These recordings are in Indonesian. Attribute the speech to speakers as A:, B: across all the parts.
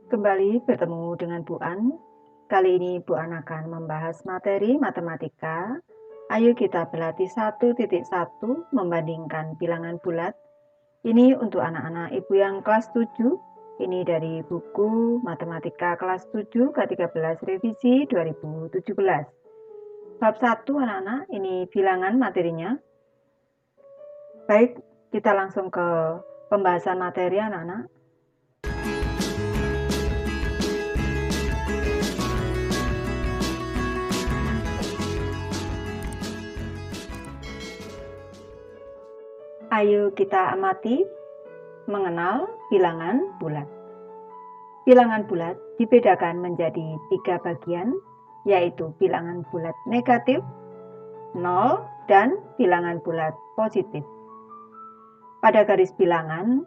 A: Kembali bertemu dengan Bu An. Kali ini Bu An akan membahas materi matematika. Ayo kita berlatih 1.1 membandingkan bilangan bulat. Ini untuk anak-anak Ibu yang kelas 7. Ini dari buku Matematika kelas 7 ke-13 revisi 2017. Bab 1 anak-anak, ini bilangan materinya. Baik, kita langsung ke pembahasan materi anak-anak. Ayo kita amati mengenal bilangan bulat. Bilangan bulat dibedakan menjadi 3 bagian, yaitu bilangan bulat negatif, 0, dan bilangan bulat positif. Pada garis bilangan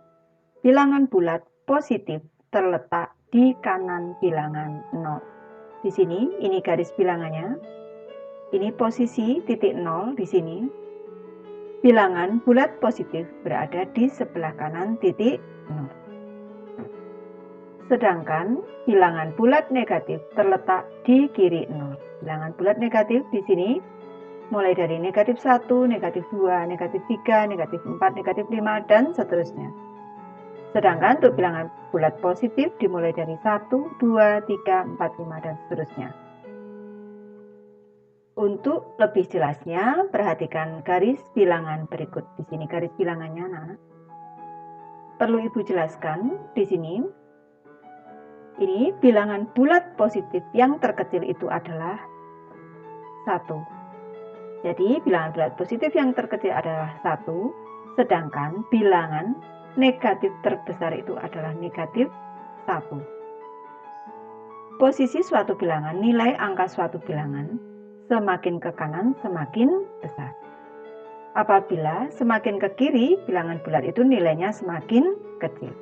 A: bulat positif terletak di kanan bilangan 0. Di sini, ini garis bilangannya. Ini posisi titik 0 di sini. Bilangan bulat positif berada di sebelah kanan titik 0. Sedangkan bilangan bulat negatif terletak di kiri 0. Bilangan bulat negatif di sini mulai dari negatif 1, negatif 2, negatif 3, negatif 4, negatif 5, dan seterusnya. Sedangkan untuk bilangan bulat positif dimulai dari 1, 2, 3, 4, 5, dan seterusnya. Untuk lebih jelasnya, perhatikan garis bilangan berikut. Di sini garis bilangannya, nah. Perlu Ibu jelaskan di sini. Ini bilangan bulat positif yang terkecil itu adalah 1. Jadi, bilangan bulat positif yang terkecil adalah 1, sedangkan bilangan negatif terbesar itu adalah negatif 1. Posisi suatu bilangan, nilai angka suatu bilangan, semakin ke kanan semakin besar. Apabila semakin ke kiri, bilangan bulat itu nilainya semakin kecil.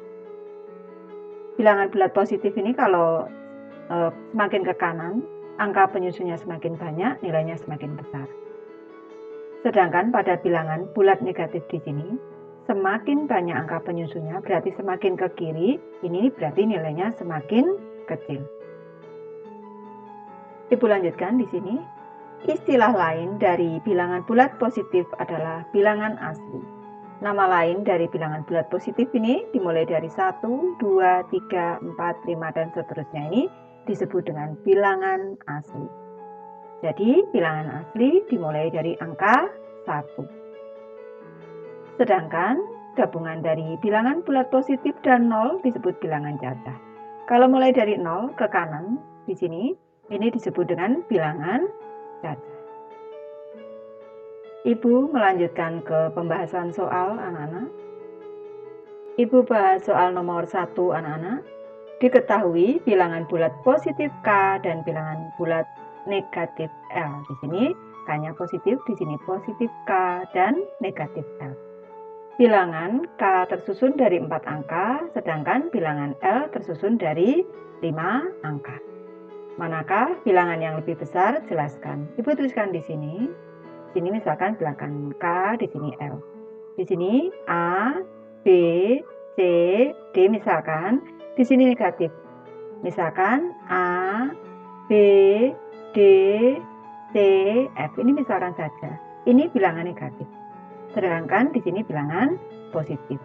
A: Bilangan bulat positif ini kalau semakin ke kanan, angka penyusunnya semakin banyak, nilainya semakin besar. Sedangkan pada bilangan bulat negatif di sini, semakin banyak angka penyusunnya, berarti semakin ke kiri, ini berarti nilainya semakin kecil. Ibu lanjutkan di sini. Istilah lain dari bilangan bulat positif adalah bilangan asli. Nama lain dari bilangan bulat positif ini dimulai dari 1, 2, 3, 4, 5, dan seterusnya ini disebut dengan bilangan asli. Jadi bilangan asli dimulai dari angka 1. Sedangkan gabungan dari bilangan bulat positif dan 0 disebut bilangan cacah. Kalau mulai dari 0 ke kanan di sini, ini disebut dengan bilangan cacah. Ibu melanjutkan ke pembahasan soal anak-anak. Ibu bahas soal nomor 1 anak-anak. Diketahui bilangan bulat positif K dan bilangan bulat negatif L. Di sini K-nya positif, di sini positif K dan negatif L. Bilangan K tersusun dari 4 angka, sedangkan bilangan L tersusun dari 5 angka. Manakah bilangan yang lebih besar? Jelaskan. Ibu tuliskan di sini. Di sini misalkan bilangan K, di sini L. Di sini A, B, C, D misalkan. Di sini negatif. Misalkan A, B, D, C, F. Ini misalkan saja. Ini bilangan negatif. Sedangkan di sini bilangan positif.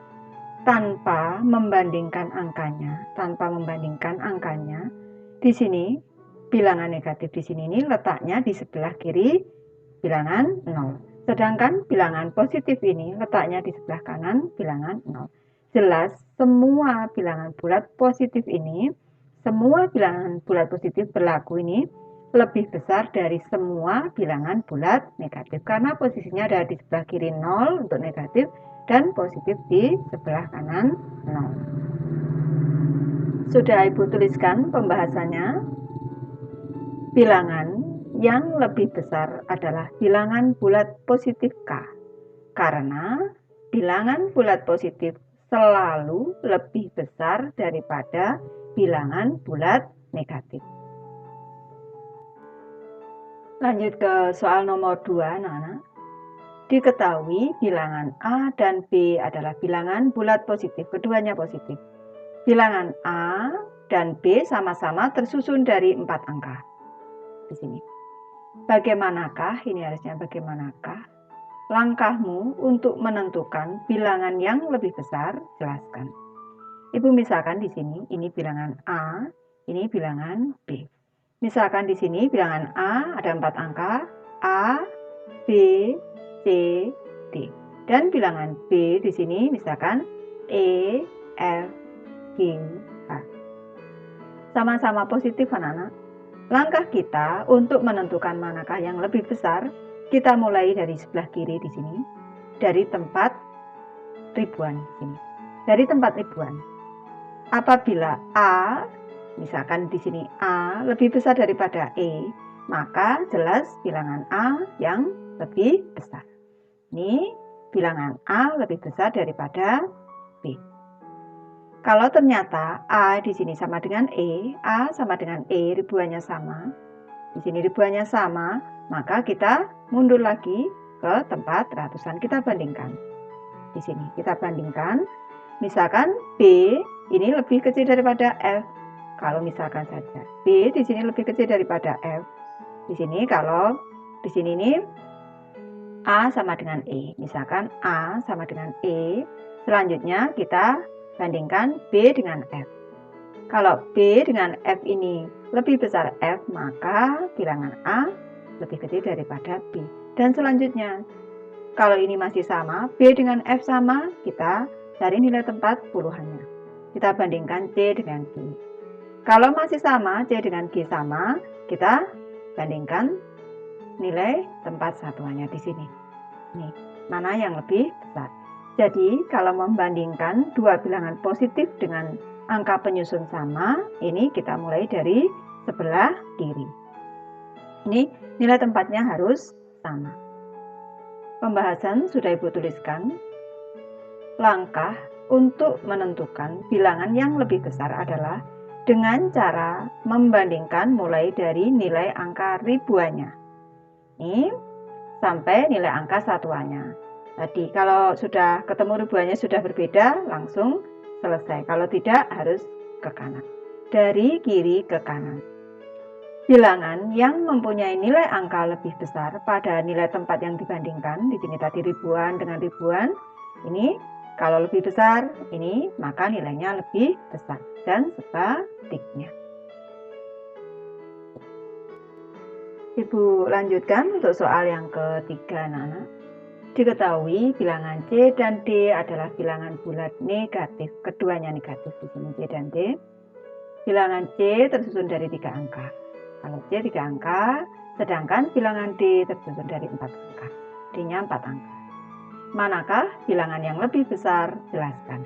A: Tanpa membandingkan angkanya, di sini bilangan negatif di sini ini letaknya di sebelah kiri bilangan 0. Sedangkan bilangan positif ini letaknya di sebelah kanan bilangan 0. Jelas semua bilangan bulat positif ini, semua bilangan bulat positif berlaku ini lebih besar dari semua bilangan bulat negatif. Karena posisinya ada di sebelah kiri 0 untuk negatif dan positif di sebelah kanan 0. Sudah Ibu tuliskan pembahasannya. Bilangan yang lebih besar adalah bilangan bulat positif K, karena bilangan bulat positif selalu lebih besar daripada bilangan bulat negatif. Lanjut ke soal nomor 2, anak-anak. Diketahui bilangan A dan B adalah bilangan bulat positif, keduanya positif. Bilangan A dan B sama-sama tersusun dari 4 angka. Di sini. Bagaimanakah, ini harusnya bagaimanakah langkahmu untuk menentukan bilangan yang lebih besar? Jelaskan. Ibu misalkan di sini, ini bilangan A, ini bilangan B. Misalkan di sini bilangan A ada 4 angka, A, B, C, D. Dan bilangan B di sini misalkan E, F, G, H. Sama-sama positif anak-anak. Langkah kita untuk menentukan manakah yang lebih besar, kita mulai dari sebelah kiri di sini, dari tempat ribuan sini. Dari tempat ribuan. Apabila A, misalkan di sini A lebih besar daripada E, maka jelas bilangan A yang lebih besar. Ini bilangan A lebih besar daripada B. Kalau ternyata A di sini sama dengan E, A sama dengan E, ribuannya sama. Di sini ribuannya sama, maka kita mundur lagi ke tempat ratusan. Kita bandingkan. Di sini kita bandingkan. Misalkan B ini lebih kecil daripada F. Kalau misalkan saja B di sini lebih kecil daripada F. Di sini kalau di sini ini A sama dengan E. Misalkan A sama dengan E. Selanjutnya kita bandingkan B dengan F. Kalau B dengan F ini lebih besar F, maka bilangan A lebih kecil daripada B. Dan selanjutnya, kalau ini masih sama, B dengan F sama, kita cari nilai tempat puluhannya. Kita bandingkan C dengan G. Kalau masih sama, C dengan G sama, kita bandingkan nilai tempat satuannya di sini. Nih, mana yang lebih besar? Jadi, kalau membandingkan dua bilangan positif dengan angka penyusun sama, ini kita mulai dari sebelah kiri. Ini nilai tempatnya harus sama. Pembahasan sudah Ibu tuliskan. Langkah untuk menentukan bilangan yang lebih besar adalah dengan cara membandingkan mulai dari nilai angka ribuannya. Ini sampai nilai angka satuannya. Tadi kalau sudah ketemu ribuannya sudah berbeda, langsung selesai. Kalau tidak, harus ke kanan. Dari kiri ke kanan. Bilangan yang mempunyai nilai angka lebih besar pada nilai tempat yang dibandingkan, di sini tadi ribuan dengan ribuan, ini kalau lebih besar, ini maka nilainya lebih besar. Dan sebaliknya. Ibu lanjutkan untuk soal yang ketiga, anak-anak. Diketahui bilangan C dan D adalah bilangan bulat negatif. Keduanya negatif di sini C dan D. Bilangan C tersusun dari 3 angka. Kalau C 3 angka, sedangkan bilangan D tersusun dari 4 angka. D-nya 4 angka. Manakah bilangan yang lebih besar? Jelaskan.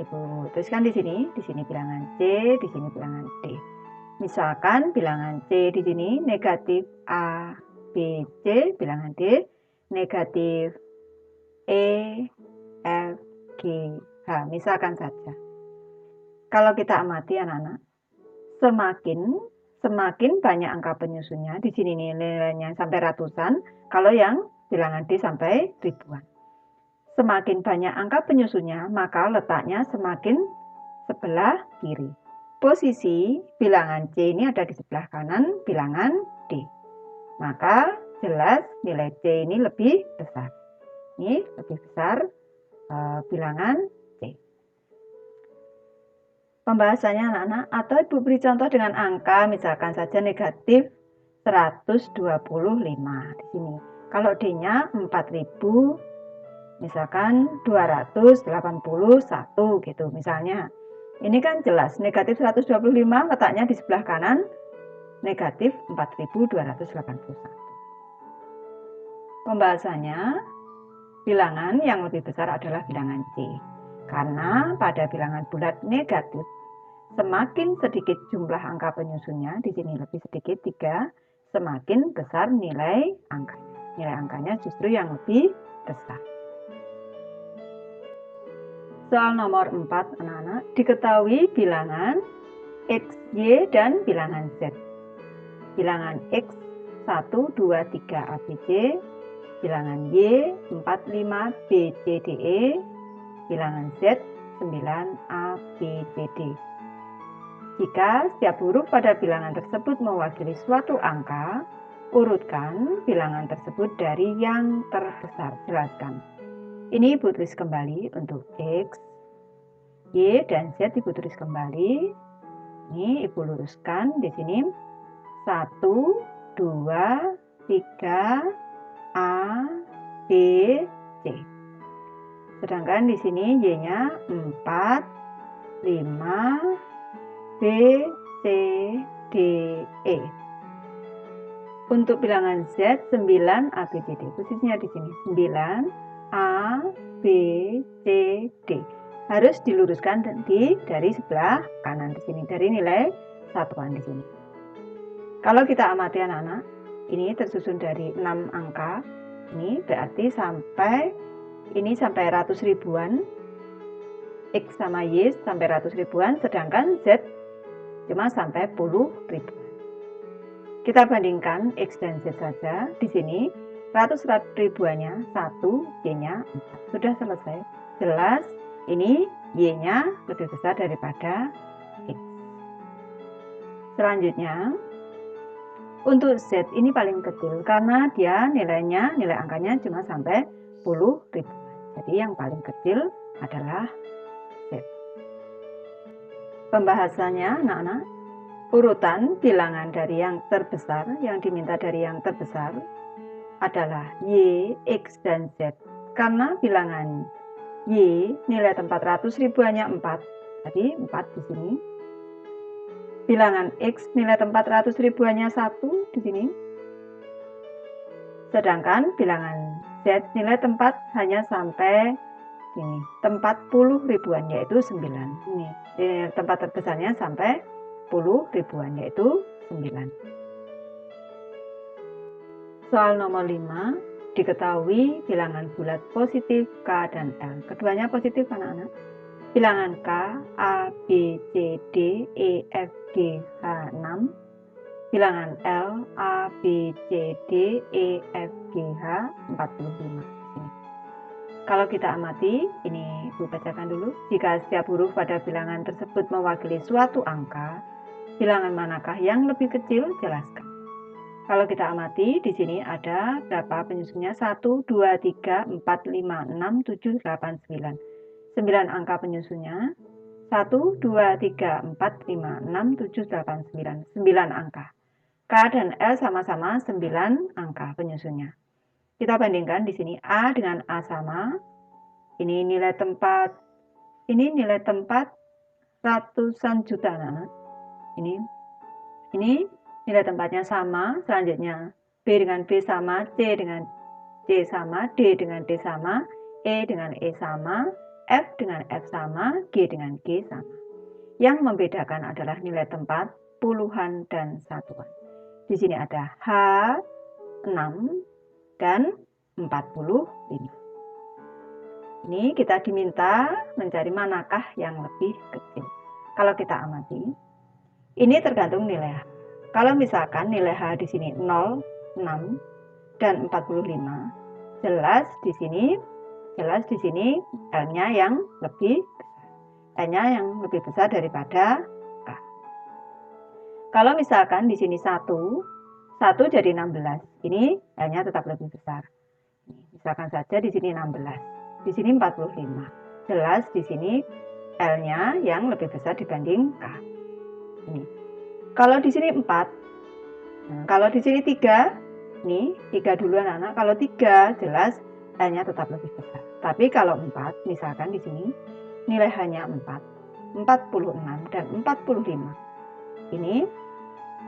A: Ibu tuliskan di sini bilangan C, di sini bilangan D. Misalkan bilangan C di sini negatif A, B, C, bilangan D negatif E, F, G, H. Misalkan saja. Kalau kita amati anak-anak, semakin banyak angka penyusunnya, di sini nilainya sampai ratusan, kalau yang bilangan D sampai ribuan. Semakin banyak angka penyusunnya, maka letaknya semakin sebelah kiri. Posisi bilangan C ini ada di sebelah kanan bilangan D. Maka jelas nilai C ini lebih besar. Ini lebih besar bilangan C. Pembahasannya anak-anak, atau Ibu beri contoh dengan angka, misalkan saja negatif 125 di sini. Kalau D-nya 4000, misalkan 281 gitu misalnya. Ini kan jelas negatif 125 letaknya di sebelah kanan negatif 4281. Pembahasannya, bilangan yang lebih besar adalah bilangan C. Karena pada bilangan bulat negatif, semakin sedikit jumlah angka penyusunnya, di sini lebih sedikit 3, semakin besar nilai angkanya. Nilai angkanya justru yang lebih besar. Soal nomor 4, anak-anak, diketahui bilangan X, Y, dan bilangan Z. Bilangan X 1, 2, 3 ABC, bilangan Y 4, 5 B, C, D, E, bilangan Z 9 A, B, C, D. Jika setiap huruf pada bilangan tersebut mewakili suatu angka, urutkan bilangan tersebut dari yang terbesar. Jelaskan. Ini Ibu tulis kembali untuk X, Y, dan Z Ibu tulis kembali. Ini Ibu luruskan di sini 1, 2, 3, A, B, C. Sedangkan di sini Y-nya 4, 5, B, C, D, E. Untuk bilangan Z 9 A, B, C, D. Posisinya di sini 9 A, B, C, D. Harus diluruskan dari sebelah kanan di sini, dari nilai satuan di sini. Kalau kita amati anak-anak, ini tersusun dari 6 angka. Ini berarti sampai ratus ribuan. X sama Y sampai ratus ribuan, sedangkan Z cuma sampai puluh ribuan. Kita bandingkan X dan Z saja. Di sini ratus ribuannya 1, Y-nya 4. Sudah selesai. Jelas ini Y-nya lebih besar daripada X. Selanjutnya, untuk Z ini paling kecil karena dia nilai angkanya cuma sampai 10 ribuan. Jadi yang paling kecil adalah Z. Pembahasannya anak-anak, urutan bilangan dari yang terbesar, yang diminta dari yang terbesar adalah Y, X, dan Z. Karena bilangan Y nilai tempat ratus ribuannya 4, tadi 4 di sini. Bilangan X nilai tempat ratus ribuannya 1 di sini. Sedangkan bilangan Z nilai tempat hanya sampai ini, tempat puluh ribuan yaitu 9. Ini tempat terbesarnya sampai 10 ribuan yaitu 9. Soal nomor 5, diketahui bilangan bulat positif K dan L. Keduanya positif anak-anak. Bilangan K, A, B, C, D, E, F, G, H, 6. Bilangan L, A, B, C, D, E, F, G, H, 45. Kalau kita amati, ini Ibu bacakan dulu. Jika setiap huruf pada bilangan tersebut mewakili suatu angka, bilangan manakah yang lebih kecil? Jelaskan. Kalau kita amati, di sini ada berapa penyusunnya? 1, 2, 3, 4, 5, 6, 7, 8, 9. 9 angka penyusunnya. 1, 2, 3, 4, 5, 6, 7, 8, 9. 9 angka. K dan L sama-sama 9 angka penyusunnya. Kita bandingkan di sini A dengan A sama. Ini nilai tempat ratusan juta anak. Ini nilai tempatnya sama. Selanjutnya B dengan B sama, C dengan C sama, D dengan D sama, E dengan E sama, F dengan F sama, G dengan G sama. Yang membedakan adalah nilai tempat, puluhan, dan satuan. Di sini ada H, 6, dan 45. Ini kita diminta mencari manakah yang lebih kecil. Kalau kita amati, ini tergantung nilai H. Kalau misalkan nilai H di sini 0, 6, dan 45, jelas di sini L-nya yang lebih besar. L-nya yang lebih besar daripada K. Kalau misalkan di sini 1 jadi 16. Ini L-nya tetap lebih besar. Misalkan saja di sini 16. Di sini 45. Jelas di sini L-nya yang lebih besar dibanding K. Ini. Kalau di sini 4. Nah, kalau di sini 3. Nih, 3 dulu anak-anak. Kalau 3 jelas L-nya tetap lebih besar. Tapi kalau 4, misalkan di sini nilai hanya 4, 46 dan 45. Ini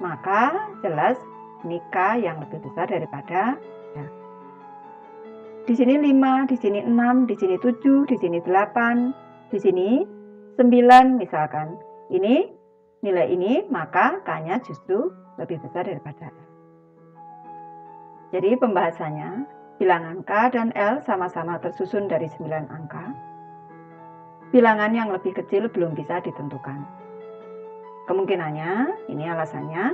A: maka jelas ini K yang lebih besar daripada L. Di sini 5, di sini 6, di sini 7, di sini 8, di sini 9 misalkan. Ini nilai ini maka K-nya justru lebih besar daripada L. Jadi pembahasannya, bilangan K dan L sama-sama tersusun dari 9 angka. Bilangan yang lebih kecil belum bisa ditentukan. Kemungkinannya, ini alasannya,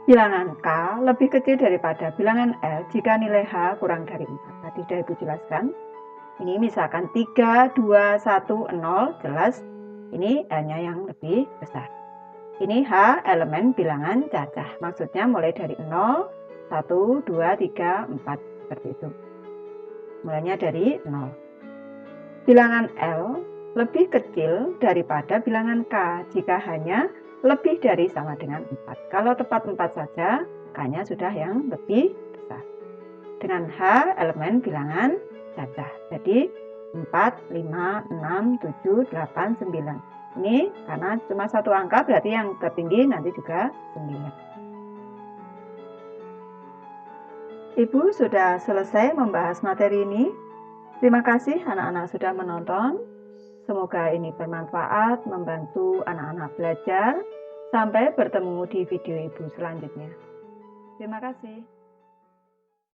A: bilangan K lebih kecil daripada bilangan L jika nilai H kurang dari 4. Tadi sudah Ibu jelaskan. Ini misalkan 3, 2, 1, 0, jelas ini L-nya yang lebih besar. Ini H elemen bilangan cacah. Maksudnya mulai dari 0, 1, 2, 3, 4. Seperti itu. Mulainya dari 0. Bilangan L lebih kecil daripada bilangan K jika hanya lebih dari sama dengan 4. Kalau tepat 4 saja, K-nya sudah yang lebih besar. Dengan H elemen bilangan cacah. Jadi 4, 5, 6, 7, 8, 9. Ini karena cuma satu angka berarti yang tertinggi nanti juga 9. Ibu sudah selesai membahas materi ini. Terima kasih anak-anak sudah menonton. Semoga ini bermanfaat, membantu anak-anak belajar. Sampai bertemu di video Ibu selanjutnya. Terima kasih.